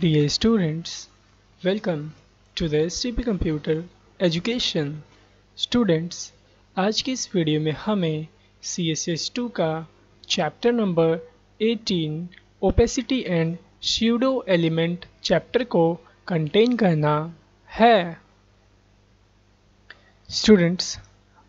Dear students, welcome to the STP Computer Education. Students, आज की इस वीडियो में हमें CSS2 का chapter number 18 opacity and pseudo element chapter को कंटेन करना है। स्टूडेंट्स,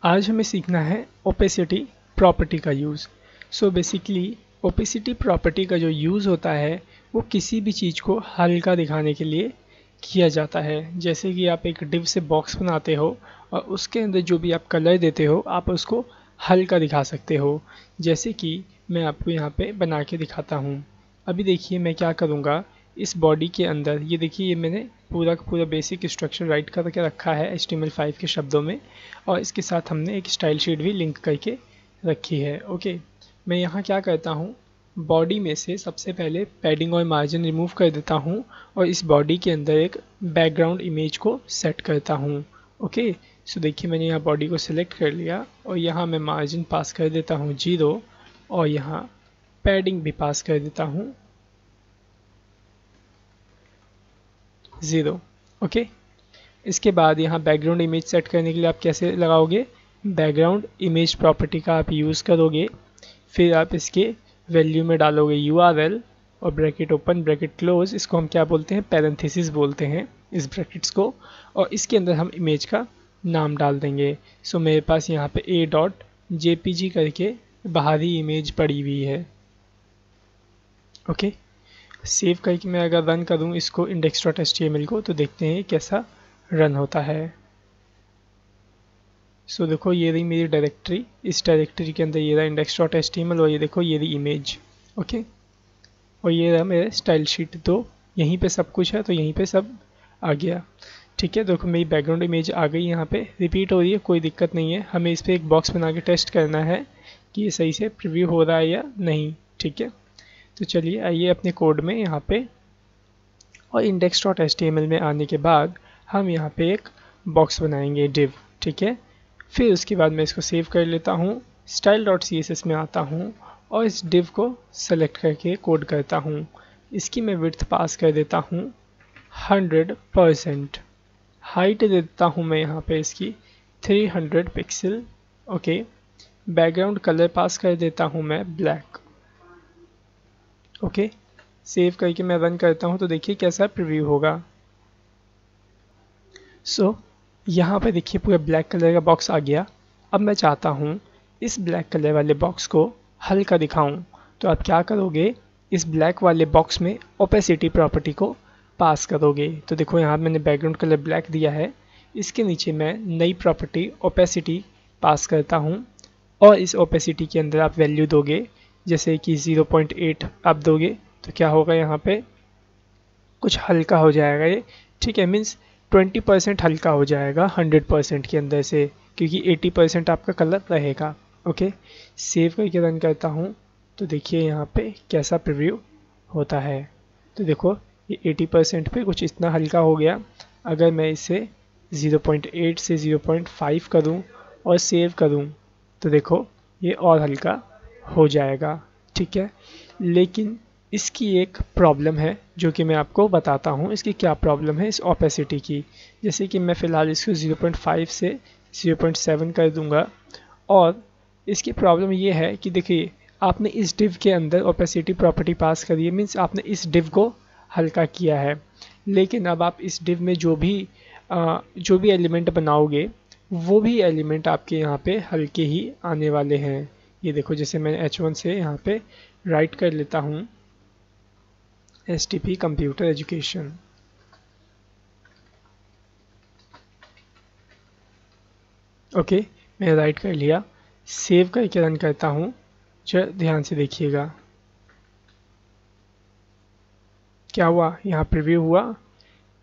आज हमें सीखना है ओपेसिटी प्रॉपर्टी का use. So basically opacity property का जो यूज़ होता है वो किसी भी चीज़ को हल्का दिखाने के लिए किया जाता है। जैसे कि आप एक डिव से बॉक्स बनाते हो और उसके अंदर जो भी आप कलर देते हो आप उसको हल्का दिखा सकते हो। जैसे कि मैं आपको यहाँ पे बना के दिखाता हूँ। अभी देखिए मैं क्या करूँगा, इस बॉडी के अंदर ये देखिए ये मैंने पूरा का पूरा बेसिक स्ट्रक्चर राइट करके रखा है HTML5 के शब्दों में, और इसके साथ हमने एक स्टाइल शीट भी लिंक करके रखी है। ओके, मैं यहाँ क्या करता हूँ, बॉडी में से सबसे पहले पैडिंग और मार्जिन रिमूव कर देता हूँ और इस बॉडी के अंदर एक बैकग्राउंड इमेज को सेट करता हूँ। ओके, सो देखिए मैंने यहाँ बॉडी को सिलेक्ट कर लिया और यहाँ मैं मार्जिन पास कर देता हूँ 0 और यहाँ पैडिंग भी पास कर देता हूँ 0। ओके, इसके बाद यहाँ बैकग्राउंड इमेज सेट करने के लिए आप कैसे लगाओगे, बैकग्राउंड इमेज प्रॉपर्टी का आप यूज़ करोगे। फिर आप इसके वैल्यू में डालोगे URL और ब्रैकेट ओपन ब्रैकेट क्लोज, इसको हम क्या बोलते हैं, पैरेंथेसिस बोलते हैं इस ब्रैकेट्स को, और इसके अंदर हम इमेज का नाम डाल देंगे। सो मेरे पास यहाँ पे a.jpg करके बाहरी इमेज पड़ी हुई है। ओके, सेव करके मैं अगर रन करूँ इसको index.html को, तो देखते हैं कैसा रन होता है। सो देखो ये रही मेरी डायरेक्टरी, इस डायरेक्टरी के अंदर ये रहा index.html और ये देखो ये रही इमेज। ओके, और ये रहा मेरा स्टाइल शीट, तो यहीं पे सब कुछ है, तो यहीं पे सब आ गया। ठीक है, देखो मेरी बैकग्राउंड इमेज आ गई, यहाँ पे रिपीट हो रही है, कोई दिक्कत नहीं है। हमें इस पर एक बॉक्स बना के टेस्ट करना है कि ये सही से प्रीव्यू हो रहा है या नहीं। ठीक है, तो चलिए आइए अपने कोड में यहाँ पे, और index.html में आने के बाद हम यहाँ पे एक बॉक्स बनाएंगे div। ठीक है, फिर उसके बाद मैं इसको सेव कर लेता हूँ, style.css में आता हूँ और इस div को सेलेक्ट करके कोड करता हूँ। इसकी मैं विड्थ पास कर देता हूँ 100%, हाइट दे देता हूँ मैं यहाँ पे इसकी 300 पिक्सल। ओके, बैकग्राउंड कलर पास कर देता हूँ मैं ब्लैक। ओके, सेव करके मैं रन करता हूँ तो देखिए कैसा प्रीव्यू होगा। सो यहाँ पे देखिए पूरा ब्लैक कलर का बॉक्स आ गया। अब मैं चाहता हूँ इस ब्लैक कलर वाले बॉक्स को हल्का दिखाऊं, तो आप क्या करोगे, इस ब्लैक वाले बॉक्स में ओपेसिटी प्रॉपर्टी को पास करोगे। तो देखो यहाँ मैंने बैकग्राउंड कलर ब्लैक दिया है, इसके नीचे मैं नई प्रॉपर्टी ओपेसिटी पास करता हूँ और इस ओपेसिटी के अंदर आप वैल्यू दोगे, जैसे कि 0.8 आप दोगे तो क्या होगा, यहाँ पे कुछ हल्का हो जाएगा ये। ठीक है, मीन्स 20% हल्का हो जाएगा 100% के अंदर से, क्योंकि 80% आपका कलर रहेगा। ओके, सेव करके रन करता हूँ तो देखिए यहाँ पे कैसा प्रीव्यू होता है। तो देखो ये 80% पे कुछ इतना हल्का हो गया। अगर मैं इसे 0.8 से 0.5 करूँ और सेव करूँ तो देखो ये और हल्का हो जाएगा। ठीक है, लेकिन इसकी एक प्रॉब्लम है जो कि मैं आपको बताता हूँ। इसकी क्या प्रॉब्लम है इस ओपेसिटी की, जैसे कि मैं फ़िलहाल इसको 0.5 से 0.7 कर दूंगा, और इसकी प्रॉब्लम ये है कि देखिए आपने इस डिव के अंदर ओपेसिटी प्रॉपर्टी पास करी है, मीन्स आपने इस डिव को हल्का किया है, लेकिन अब आप इस डिव में जो भी एलिमेंट बनाओगे वो भी एलिमेंट आपके यहाँ पे हल्के ही आने वाले हैं। ये देखो जैसे मैंने H1 से यहाँ पे राइट कर लेता हूँ STP कंप्यूटर एजुकेशन। ओके, मैं राइट कर लिया, सेव करके रन करता हूँ। ध्यान से देखिएगा क्या हुआ, यहाँ प्रीव्यू हुआ।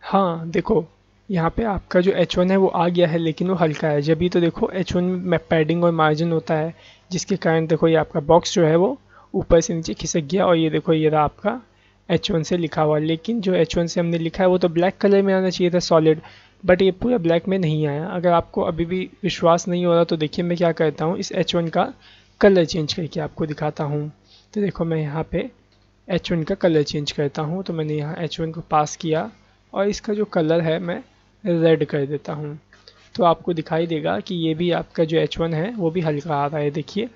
हाँ देखो यहाँ पे आपका जो H1 है वो आ गया है, लेकिन वो हल्का है। जब भी तो देखो H1 में पैडिंग और मार्जिन होता है, जिसके कारण देखो ये आपका बॉक्स जो है वो ऊपर से नीचे खिसक गया, और ये देखो ये रहा आपका H1 से लिखा हुआ। लेकिन जो H1 से हमने लिखा है वो तो ब्लैक कलर में आना चाहिए था सॉलिड, बट ये पूरा ब्लैक में नहीं आया। अगर आपको अभी भी विश्वास नहीं हो रहा तो देखिए मैं क्या करता हूँ, इस H1 का कलर चेंज करके आपको दिखाता हूँ। तो देखो मैं यहाँ पे H1 का कलर चेंज करता हूँ। तो मैंने यहाँ H1 को पास किया और इसका जो कलर है मैं रेड कर देता हूँ। तो आपको दिखाई देगा कि ये भी आपका जो H1 है वो भी हल्का आ रहा है। देखिए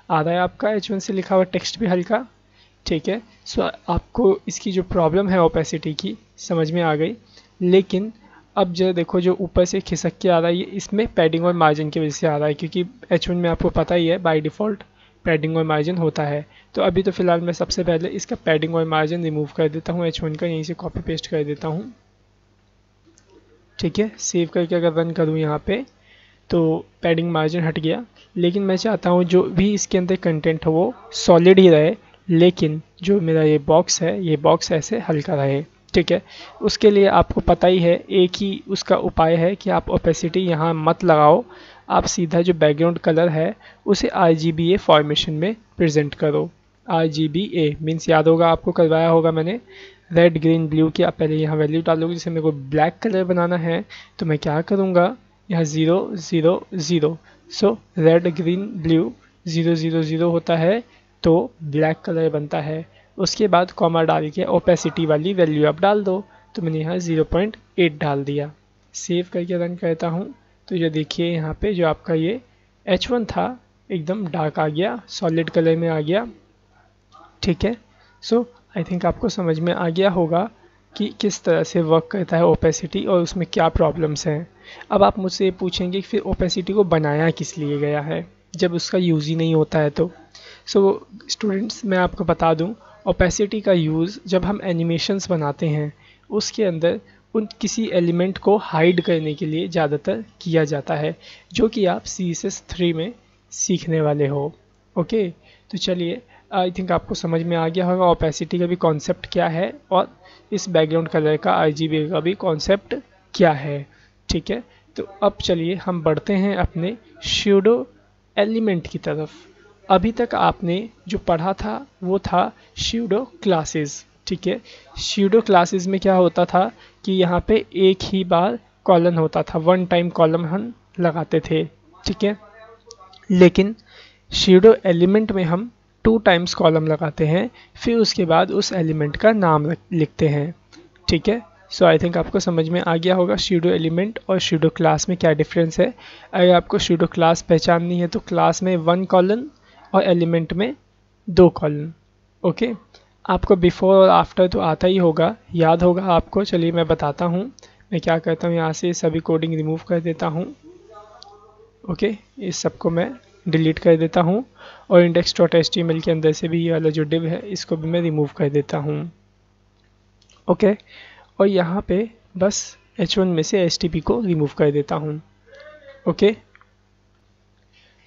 आ रहा है आपका H1 से लिखा हुआ टेक्स्ट भी हल्का, ठीक है। सो आपको इसकी जो प्रॉब्लम है ओपेसिटी की समझ में आ गई। लेकिन अब जो देखो जो ऊपर से खिसक के आ रहा है ये इसमें पैडिंग और मार्जिन की वजह से आ रहा है, क्योंकि H1 में आपको पता ही है बाय डिफ़ॉल्ट पैडिंग और मार्जिन होता है। तो अभी तो फ़िलहाल मैं सबसे पहले इसका पैडिंग और मार्जिन रिमूव कर देता हूँ H1 का, यहीं से कॉपी पेस्ट कर देता हूँ, ठीक है। सेव करके अगर रन करूँ यहाँ पे तो पैडिंग मार्जिन हट गया। लेकिन मैं चाहता हूँ जो भी इसके अंदर कंटेंट है वो सॉलिड ही रहे, लेकिन जो मेरा ये बॉक्स है ये बॉक्स ऐसे हल्का रहे, ठीक है। उसके लिए आपको पता ही है एक ही उसका उपाय है कि आप ओपेसिटी यहाँ मत लगाओ, आप सीधा जो बैकग्राउंड कलर है उसे RGBA फॉर्मेशन में प्रेजेंट करो। RGBA मीन्स याद होगा आपको, करवाया होगा मैंने, रेड ग्रीन ब्लू की। आप पहले यहाँ वैल्यू डालोगे। जैसे मेरे को ब्लैक कलर बनाना है तो मैं क्या करूँगा, यहाँ 0 0 0, सो रेड ग्रीन ब्लू 0 0 0 होता है तो ब्लैक कलर बनता है। उसके बाद कॉमा डाल के ओपेसिटी वाली वैल्यू आप डाल दो। तो मैंने यहाँ 0.8 डाल दिया। सेव करके रन करता हूँ तो ये देखिए यहाँ पे जो आपका ये H1 था एकदम डार्क आ गया, सॉलिड कलर में आ गया, ठीक है। सो आई थिंक आपको समझ में आ गया होगा कि किस तरह से वर्क करता है ओपेसिटी और उसमें क्या प्रॉब्लम्स हैं। अब आप मुझसे ये पूछेंगे कि फिर ओपेसिटी को बनाया किस लिए गया है जब उसका यूज़ ही नहीं होता है। तो स्टूडेंट्स मैं आपको बता दूं, ओपेसिटी का यूज़ जब हम एनिमेशंस बनाते हैं उसके अंदर उन किसी एलिमेंट को हाइड करने के लिए ज़्यादातर किया जाता है, जो कि आप CSS 3 में सीखने वाले हो। ओके, तो चलिए आई थिंक आपको समझ में आ गया होगा ओपेसिटी का भी कॉन्सेप्ट क्या है और इस बैकग्राउंड कलर का RGB का भी कॉन्सेप्ट क्या है, ठीक है। तो अब चलिए हम बढ़ते हैं अपने स्यूडो एलिमेंट की तरफ। अभी तक आपने जो पढ़ा था वो था स्यूडो क्लासेस, ठीक है। स्यूडो क्लासेस में क्या होता था कि यहाँ पे एक ही बार कॉलन होता था, वन टाइम कॉलम हम लगाते थे, ठीक है। लेकिन स्यूडो एलिमेंट में हम 2 टाइम्स कॉलम लगाते हैं, फिर उसके बाद उस एलिमेंट का नाम लिखते हैं, ठीक है। सो आई थिंक आपको समझ में आ गया होगा स्यूडो एलिमेंट और स्यूडो क्लास में क्या डिफरेंस है। अगर आपको स्यूडो क्लास पहचाननी है तो क्लास में 1 कॉलन और एलिमेंट में 2 कॉलन, ओके। आपको बिफोर और आफ्टर तो आता ही होगा, याद होगा आपको। चलिए मैं बताता हूँ। मैं क्या करता हूँ, यहाँ से सभी कोडिंग रिमूव कर देता हूँ, ओके। इस सबको मैं डिलीट कर देता हूँ और index.html के अंदर से भी ये वाला जो div है इसको भी मैं रिमूव कर देता हूँ, ओके। और यहाँ पे बस H1 में से HTTP को रिमूव कर देता हूँ, ओके।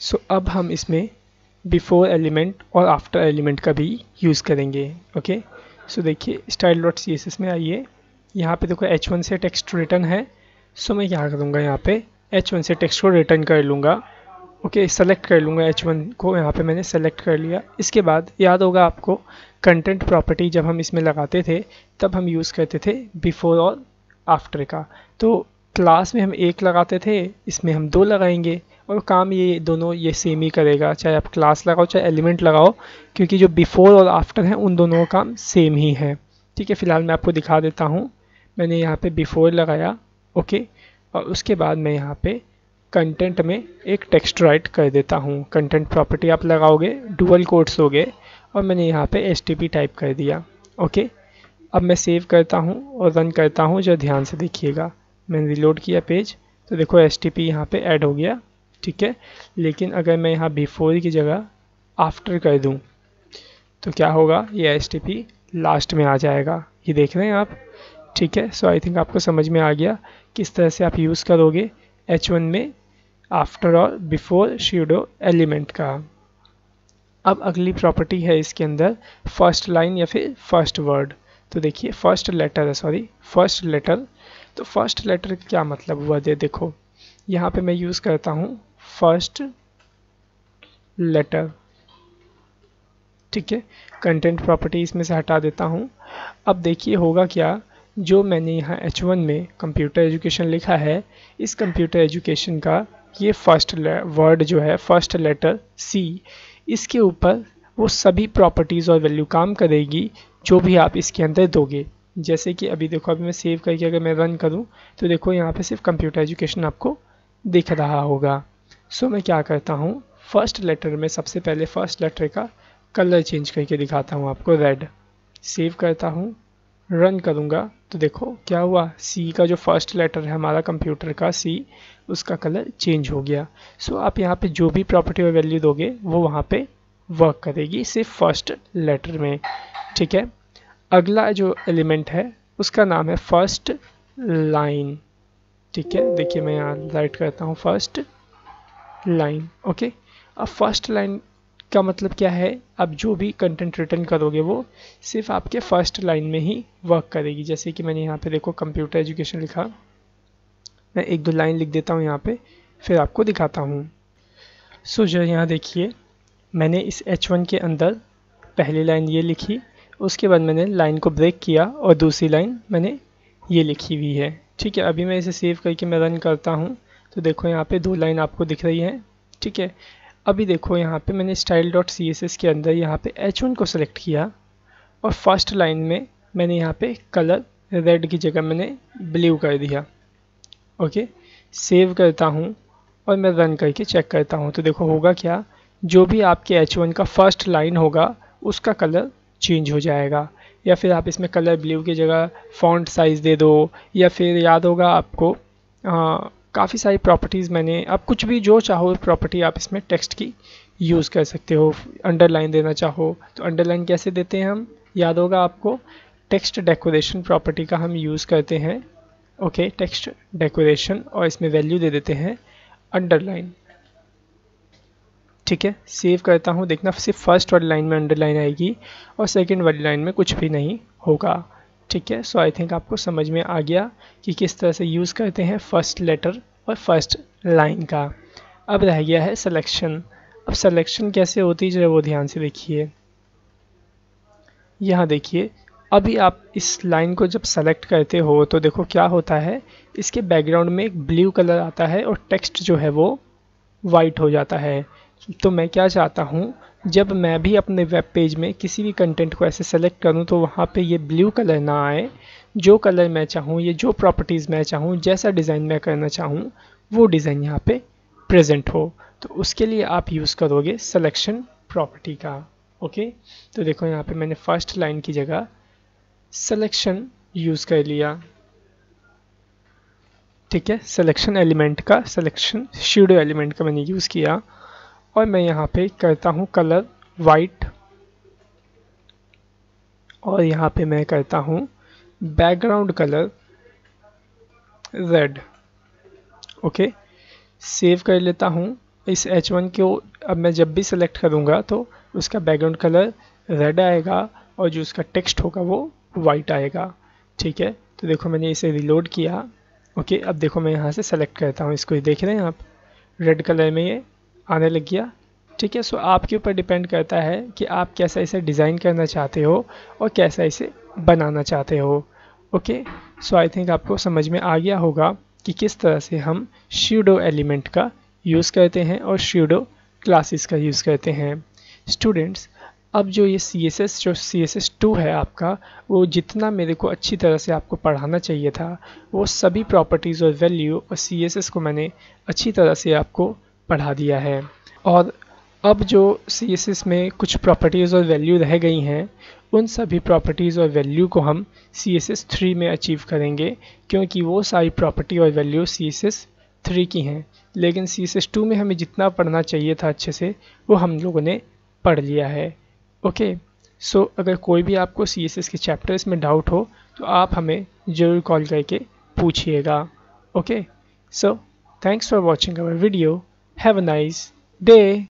सो अब हम इसमें बिफोर एलिमेंट और आफ्टर एलिमेंट का भी यूज़ करेंगे, ओके। सो देखिए style.css में आइए, यहाँ पे देखो H1 से टेक्स्ट रिटर्न है। सो मैं क्या करूँगा, यहाँ पे H1 से टेक्स्ट को रिटर्न कर लूँगा, ओके। सेलेक्ट कर लूँगा H1 को, यहाँ पे मैंने सेलेक्ट कर लिया। इसके बाद याद होगा आपको कंटेंट प्रॉपर्टी जब हम इसमें लगाते थे तब हम यूज़ करते थे बिफोर और आफ्टर का। तो क्लास में हम 1 लगाते थे, इसमें हम 2 लगाएंगे और काम ये दोनों ये सेम ही करेगा, चाहे आप क्लास लगाओ चाहे एलिमेंट लगाओ, क्योंकि जो बिफोर और आफ्टर है उन दोनों का काम सेम ही है, ठीक है। फिलहाल मैं आपको दिखा देता हूँ। मैंने यहाँ पे बिफोर लगाया, ओके, और उसके बाद मैं यहाँ पे कंटेंट में एक टेक्स्ट राइट कर देता हूँ। कंटेंट प्रॉपर्टी आप लगाओगे, डुअल कोट्स होगे, और मैंने यहाँ पे HTTP टाइप कर दिया, ओके। अब मैं सेव करता हूँ और रन करता हूँ, जो ध्यान से देखिएगा। मैंने रिलोड किया पेज तो देखो HTTP यहाँ पे ऐड हो गया, ठीक है। लेकिन अगर मैं यहाँ बिफोर की जगह आफ्टर कर दूँ तो क्या होगा, ये HTTP लास्ट में आ जाएगा, ये देख रहे हैं आप, ठीक है। सो आई थिंक आपको समझ में आ गया किस तरह से आप यूज़ करोगे H1 में आफ्टर और बिफोर स्यूडो एलिमेंट का। अब अगली प्रॉपर्टी है इसके अंदर फर्स्ट लाइन या फिर फर्स्ट वर्ड। तो देखिए फर्स्ट लेटर है, सॉरी फर्स्ट लेटर। तो फर्स्ट लेटर का क्या मतलब हुआ, देखो यहाँ पे मैं यूज़ करता हूँ फर्स्ट लेटर, ठीक है। कंटेंट प्रॉपर्टी इसमें से हटा देता हूँ। अब देखिए होगा क्या, जो मैंने यहाँ H1 में कंप्यूटर एजुकेशन लिखा है, इस कंप्यूटर एजुकेशन का ये फर्स्ट वर्ड जो है, फर्स्ट लेटर C, इसके ऊपर वो सभी प्रॉपर्टीज़ और वैल्यू काम करेगी जो भी आप इसके अंदर दोगे। जैसे कि अभी देखो, अभी मैं सेव करके अगर मैं रन करूं तो देखो यहाँ पे सिर्फ कंप्यूटर एजुकेशन आपको दिख रहा होगा। सो मैं क्या करता हूँ, फर्स्ट लेटर में सबसे पहले फर्स्ट लेटर का कलर चेंज करके दिखाता हूँ आपको, रेड। सेव करता हूँ, रन करूँगा तो देखो क्या हुआ, सी का जो फर्स्ट लेटर है हमारा कंप्यूटर का सी, उसका कलर चेंज हो गया। सो आप यहाँ पे जो भी प्रॉपर्टी और वैल्यू दोगे वो वहाँ पे वर्क करेगी सिर्फ फर्स्ट लेटर में। ठीक है, अगला जो एलिमेंट है उसका नाम है फर्स्ट लाइन। ठीक है, देखिए मैं यहाँ राइट करता हूँ फर्स्ट लाइन। ओके, अब फर्स्ट लाइन का मतलब क्या है, अब जो भी कंटेंट रिटर्न करोगे वो सिर्फ आपके फर्स्ट लाइन में ही वर्क करेगी। जैसे कि मैंने यहाँ पे देखो कंप्यूटर एजुकेशन लिखा, मैं एक दो लाइन लिख देता हूँ यहाँ पे, फिर आपको दिखाता हूँ। सो जो यहाँ देखिए, मैंने इस H1 के अंदर पहली लाइन ये लिखी, उसके बाद मैंने लाइन को ब्रेक किया और दूसरी लाइन मैंने ये लिखी हुई है। ठीक है, अभी मैं इसे सेव करके मैं रन करता हूँ तो देखो यहाँ पे दो लाइन आपको दिख रही हैं। ठीक है, अभी देखो यहाँ पे मैंने style.css के अंदर यहाँ पे H1 को सेलेक्ट किया और फर्स्ट लाइन में मैंने यहाँ पे कलर रेड की जगह मैंने ब्लू कर दिया। ओके, सेव करता हूँ और मैं रन करके चेक करता हूँ तो देखो होगा क्या, जो भी आपके H1 का फर्स्ट लाइन होगा उसका कलर चेंज हो जाएगा। या फिर आप इसमें कलर ब्लू की जगह फॉन्ट साइज़ दे दो, या फिर याद होगा आपको काफ़ी सारी प्रॉपर्टीज़ मैंने, आप कुछ भी जो चाहो प्रॉपर्टी आप इसमें टेक्स्ट की यूज़ कर सकते हो। अंडरलाइन देना चाहो तो अंडरलाइन कैसे देते हैं हम, याद होगा आपको, टेक्स्ट डेकोरेशन प्रॉपर्टी का हम यूज़ करते हैं। ओके, टेक्स्ट डेकोरेशन, और इसमें वैल्यू दे देते हैं अंडरलाइन। ठीक है, सेव करता हूँ, देखना सिर्फ फर्स्ट वाली लाइन में अंडरलाइन आएगी और सेकंड वाली लाइन में कुछ भी नहीं होगा। ठीक है, सो आई थिंक आपको समझ में आ गया कि किस तरह से यूज़ करते हैं फर्स्ट लेटर और फर्स्ट लाइन का। अब रह गया है सिलेक्शन। अब सिलेक्शन कैसे होती है जरा वो ध्यान से देखिए। यहाँ देखिए, अभी आप इस लाइन को जब सेलेक्ट करते हो तो देखो क्या होता है, इसके बैकग्राउंड में एक ब्लू कलर आता है और टेक्स्ट जो है वो वाइट हो जाता है। तो मैं क्या चाहता हूँ, जब मैं भी अपने वेब पेज में किसी भी कंटेंट को ऐसे सेलेक्ट करूँ तो वहाँ पे ये ब्लू कलर ना आए, जो कलर मैं चाहूँ, ये जो प्रॉपर्टीज़ मैं चाहूँ, जैसा डिज़ाइन मैं करना चाहूँ वो डिज़ाइन यहाँ पे प्रेजेंट हो। तो उसके लिए आप यूज़ करोगे सिलेक्शन प्रॉपर्टी का। ओके, तो देखो यहाँ पे मैंने फर्स्ट लाइन की जगह सिलेक्शन यूज़ कर लिया। ठीक है, सिलेक्शन एलिमेंट का, सिलेक्शन शैडो एलिमेंट का मैंने यूज़ किया और मैं यहाँ पे करता हूँ कलर वाइट और यहाँ पे मैं करता हूँ background colour red. Okay, save कर लेता हूँ। इस H1 को अब मैं जब भी सेलेक्ट करूँगा तो उसका बैकग्राउंड कलर रेड आएगा और जो उसका टेक्स्ट होगा वो वाइट आएगा। ठीक है, तो देखो मैंने इसे रिलोड किया। ओके, अब देखो मैं यहाँ से सेलेक्ट करता हूँ इसको, देख रहे हैं आप, रेड कलर में ये आने लग गया। ठीक है, सो आपके ऊपर डिपेंड करता है कि आप कैसा इसे डिज़ाइन करना चाहते हो और कैसा इसे बनाना चाहते हो। ओके, सो आई थिंक आपको समझ में आ गया होगा कि किस तरह से हम शैडो एलिमेंट का यूज़ करते हैं और शैडो क्लासेस का यूज़ करते हैं। स्टूडेंट्स, अब जो ये CSS2 है आपका, वो जितना मेरे को अच्छी तरह से आपको पढ़ाना चाहिए था वो सभी प्रॉपर्टीज़ और वैल्यू और CSS को मैंने अच्छी तरह से आपको पढ़ा दिया है। और अब जो CSS में कुछ प्रॉपर्टीज़ और वैल्यू रह गई हैं उन सभी प्रॉपर्टीज़ और वैल्यू को हम CSS3 में अचीव करेंगे, क्योंकि वो सारी प्रॉपर्टी और वैल्यू CSS3 की हैं। लेकिन CSS2 में हमें जितना पढ़ना चाहिए था अच्छे से वो हम लोगों ने पढ़ लिया है। ओके, सो अगर कोई भी आपको CSS के चैप्टर्स में डाउट हो तो आप हमें ज़रूर कॉल करके पूछिएगा। Okay, so thanks for watching our video. Have a nice day.